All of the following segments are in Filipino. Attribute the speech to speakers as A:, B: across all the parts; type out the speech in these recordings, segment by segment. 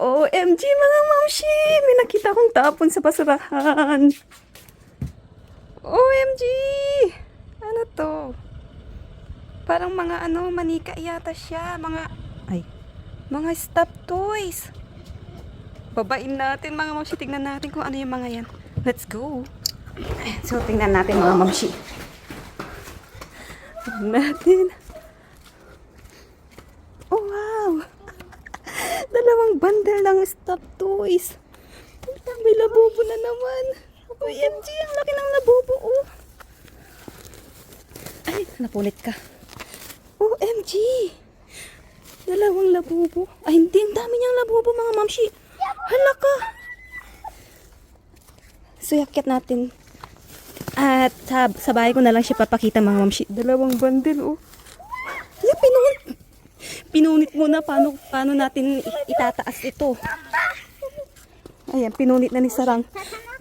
A: OMG mga mamshi! May nakita akong tapon sa basurahan. OMG! Ano to? Parang mga manika yata siya. Mga stuffed toys. Babain natin mga mamshi. Tingnan natin kung ano yung mga yan. Let's go! So, tingnan natin mga mamshi. Tingnan natin. Oh, wow! Dalawang bundle ng stuffed toys. May labubo na naman. OMG, ang laki ng labubo, oh. Ay, napunit ka. OMG! Dalawang labubo. Ay, hindi. Ang dami niyang labubo, mga mamshi. Hala ka! So, yakyat natin. At sa bahay ko na lang siya papakita, mga mamshi. Dalawang bundle, oh. Yeah, pinunit muna paano natin itataas ito. Ayan, pinunit na ni Sarang.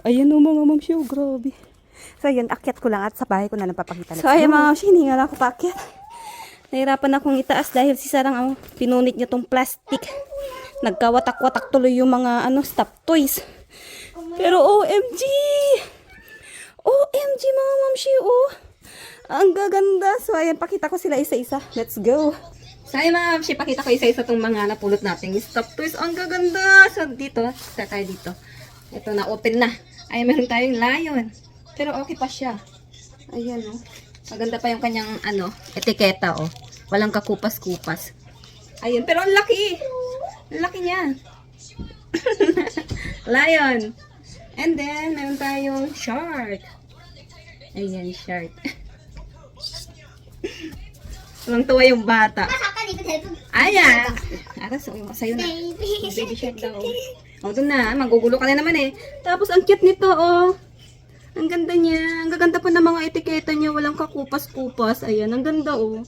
A: Ayan o mga mamshi, oh, grabe. So ayan, akyat ko lang at sa bahay ko na lang papakita. So ayan mga mamshi, hiningal ako paakyat. Nahirapan akong itaas dahil si Sarang pinunit niya tong plastic. Nagkawatak-watak tuloy yung mga stuffed toys. Pero OMG! OMG mga mamshi, oh. Ang gaganda. So ayan, pakita ko sila isa-isa. Let's go. So ayun mga mamshi, pakita ko isa-isa itong mga napulot natin. Stuffed toys, ang gaganda. So dito, start tayo dito. Ito na, open na. Ay, meron tayong lion. Pero okay pa siya. Ayan, oh. Maganda pa yung kanyang, etiketa, oh. Walang kakupas-kupas. Ayun, pero ang laki. Ang laki niya. Lion. And then, meron tayong shark. Ayan, shark. Walang tuwa yung bata. Ayan. Aras, sa'yo na. Baby shark daw. O, doon na. Magugulo ka na naman eh. Tapos, ang cute nito, oh. Ang ganda niya. Ang gaganda pa ng mga etiketa niya. Walang kakupas-kupas. Ayan, ang ganda, oh.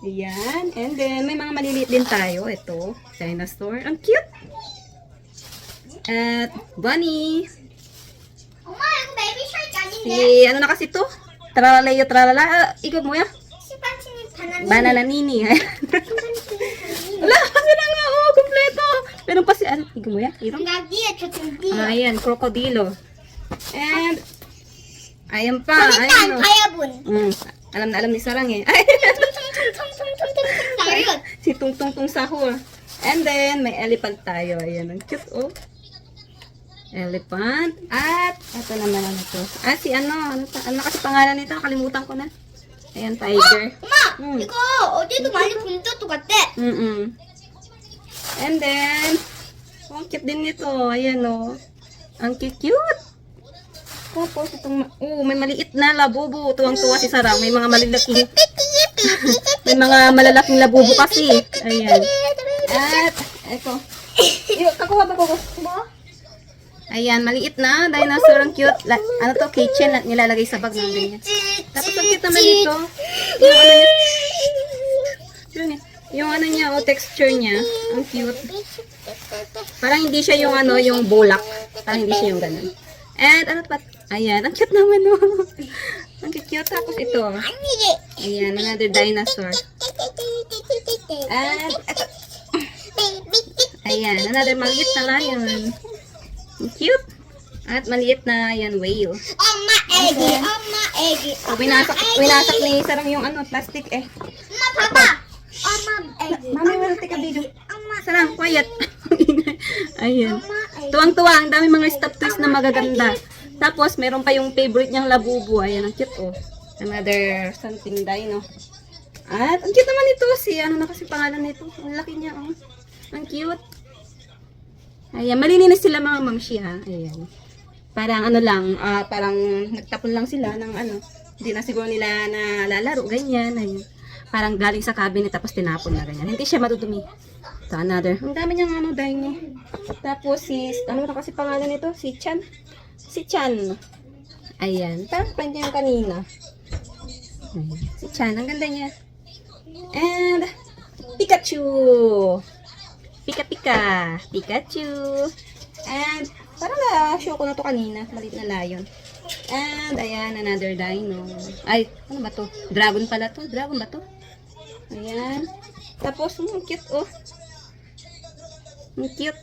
A: Ayan. And then, may mga maliliit din tayo. Ito, dinosaur. Ang cute. At, bunny.
B: 엄마 이거 베이비 샤크 아닌데?
A: Si, ano na kasi to? Tralalayo, tralala. Ikaw mo ya?
B: 심판치는 바나나.
A: Banana nini.
B: 심판치는
A: Wala, kasi na nga, oh, kompleto. Meron pa si, ikaw mo ya? Irong?
B: 바나나. 나디에 저쪽이.
A: Ayan, krokodilo. And, ayan pa.
B: 일단
A: Ayan, oh.
B: 가야분.
A: Alam na alam ni Sarang eh. Ay,
B: 통통통통통통 나리온.
A: si Tung Tung Tung Sahur. And then, may elephant tayo. Ayan, ang cute, oh. Elephant. At, ito naman ano to. Si ano kasi pangalan nito? Nakalimutan ko na. Ayan, tiger.
B: 엄마 이거 어제도 많이 본 적도 같대.
A: And then, ang cute din nito. Ayan, oh. Ang cute. Tapos, itong, may maliit na labubo. Tuwang-tuwa si Sarang. May mga malalaking, may mga malalaking labubo kasi. Ayan. At, ito. Kakuha ba ko?
B: 뭐?
A: Ayan, maliit na. Dinosaur, ang cute. Ano to? Kitchen. Nilalagay sa bag ng ganyan. Tapos, ang cute naman ito. Yung ano niya, texture niya. Ang cute. Parang hindi siya yung yung bulak. Parang hindi siya yung ganun. And, ano pa? Ayan, ang cute naman, oh. Ang cute. Tapos ito. Ayan, another dinosaur. And, ito. Ayan, another maliit na lion. Ang cute. At maliit na, ayan, whale.
B: 엄마 애기. 엄마 애기.
A: So, winasak ni Sarang yung plastic eh.
B: 엄마 봐봐. 엄마 애기.
A: Mami, will take a video.
B: 엄마
A: Sarang, quiet. Ayan.
B: 엄마 애기.
A: Tuwang-tuwa, ang dami mga stuffed toys na magaganda. Tapos, meron pa yung favorite niyang labubu. Ayan, ang cute, oh. Another something dino. At, ang cute naman ito. Ano na kasi pangalan nito? Ang laki niya, oh. Ang cute. Ayan, malilinis sila mga mamshi, ha. Ayan. Parang parang nagtapon lang sila ng hindi na siguro nila na lalaro, ganyan. Ayan. Parang galing sa cabinet tapos tinapon na ganyan. Hindi siya madudumi. So, another. Ang dami niyang dino. Tapos ano na kasi pangalan nito? Si Chan. Si Chan. Ayan. Parang friend niya yung kanina. Ayan. Si Chan. Ang ganda niya. And, Pikachu. Pika-pika. Pikachu. And, parang na-show ko na to kanina. Maliit na lion. And, ayan, another dino. Ay, ano ba to? Dragon pala to. Dragon ba to? Ayan. Tapos, cute, oh. Ang cute.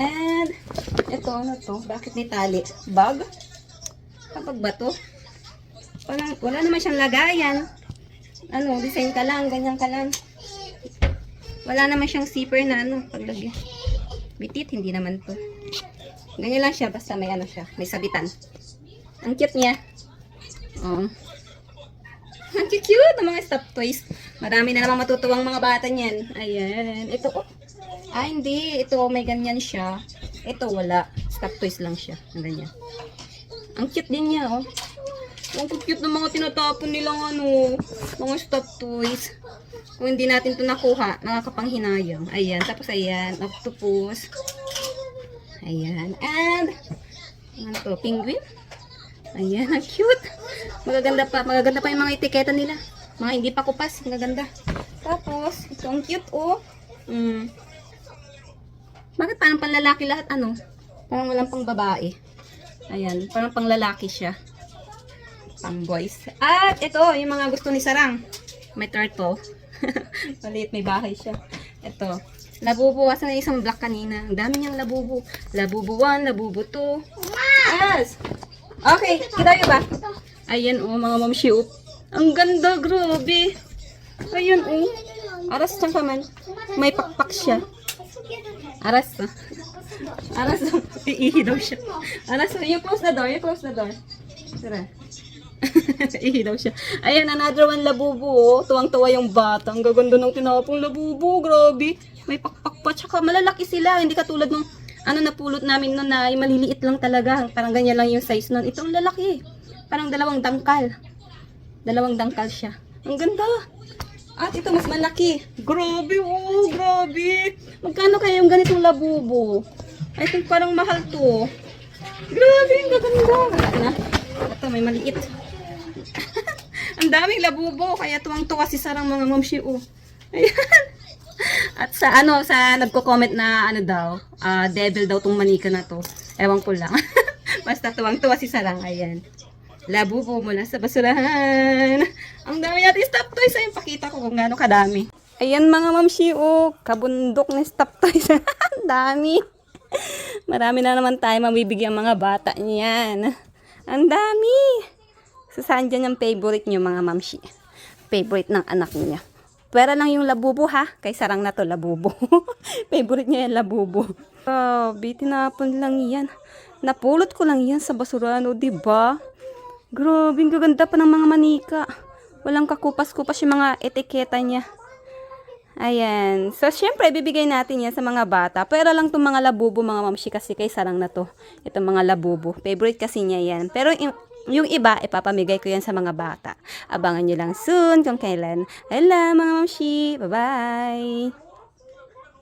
A: And, ito, ano to? Bakit may tali? Bag? Kapag ba to? Wala naman siyang lagayan. Ano, design ka lang, ganyan ka lang. Wala naman siyang zipper na ano, paglagyan. Bitit, hindi naman to. Ganyan lang siya, basta may ano siya, may sabitan. Ang cute niya. Oh. Ang cute ng mga stuffed toys. Marami na namang matutuwang mga bata niyan. Ayan. Ito, oh. Ah, hindi. Ito, may ganyan siya. Ito, wala. Stuffed toys lang siya. Ang ganyan. Ang cute din niya, oh. Ang cute ng mga tinatapon nilang ano, mga stuffed toys. Kung hindi natin ito nakuha, nakakapanghinayang. Ayan. Tapos, ayan. Octopus. Ayan. And, ano to? Penguin? Ayan. Ang cute. Magaganda pa yung mga etiketa nila. Mga hindi pa kupas. Magaganda. Tapos, ito ang cute, oh. Bakit parang panlalaki lahat, ano? Parang walang pang babae. Ayan. Parang pang lalaki siya. Pang boys. At ito, yung mga gusto ni Sarang. May turtle. Maliit, may bahay siya. Ito. Labubu. Asa na isang black kanina. Ang dami niyang labubu. Labubu 1, labubu 2. Yes! Okay, kita nyo ba? Ayan, oh, mga mamshi, oh. Ang ganda, grabe. Ayan, oh. Aras saan ka man. May pakpak siya. Aras, ah. Aras, oh. Iihi daw siya. Aras, oh. You close the door, Tara. Iihi daw siya. Ayan, another one labubu, oh. Tuwang-tuwa yung bata. Ang gaganda ng tinapong labubu, grabe. May pakpak pa. Tsaka malalaki sila. Hindi katulad nung ano napulot namin noon na yung maliliit lang talaga. Parang ganyan lang yung size noon. Itong lalaki. Parang dalawang dangkal. Dalawang dangkal siya. Ang ganda. At ito mas malaki. Grabe, oh, grabe. Magkano kaya yung ganitong labubo? I think parang mahal to. Grabe, ang gaganda. Wala na. Ito, may maliit. Ang daming labubo. Kaya tuwang-tuwa si Sarang mga mamshi, oh. Ayan. At sa ano, sa nagko-comment na ano daw, devil daw tong manika na to. Ewan ko lang. Basta tuwang-tuwa si Sarang, ayan. Labubo mula sa basurahan. Ang dami natin stuffed toys. Ayun, pakita ko kung gaano kadami. Ayan mga mamshi, oh, kabundok ng stuffed toys. Ang dami. Marami na naman tayo mabibigyan mga bata niyan. Ang dami. So, saan dyan yung favorite nyo mga mamshi? Favorite ng anak niya. Pwera lang yung labubo ha. Kay Sarang na to, labubo. Favorite niya yung labubo. Tinapon lang yan. Napulot ko lang yan sa basurahan, o diba? Grabe, gaganda pa ng mga manika. Walang kakupas-kupas yung mga etiketa niya. Ayan. So, syempre, bibigay natin yan sa mga bata. Pero lang itong mga labubo, mga mamshi, kasi kay Sarang na to. Itong mga labubo. Favorite kasi niya yan. Pero yung iba, ipapamigay ko yan sa mga bata. Abangan nyo lang soon kung kailan. Hello, mga mamshi. Bye-bye.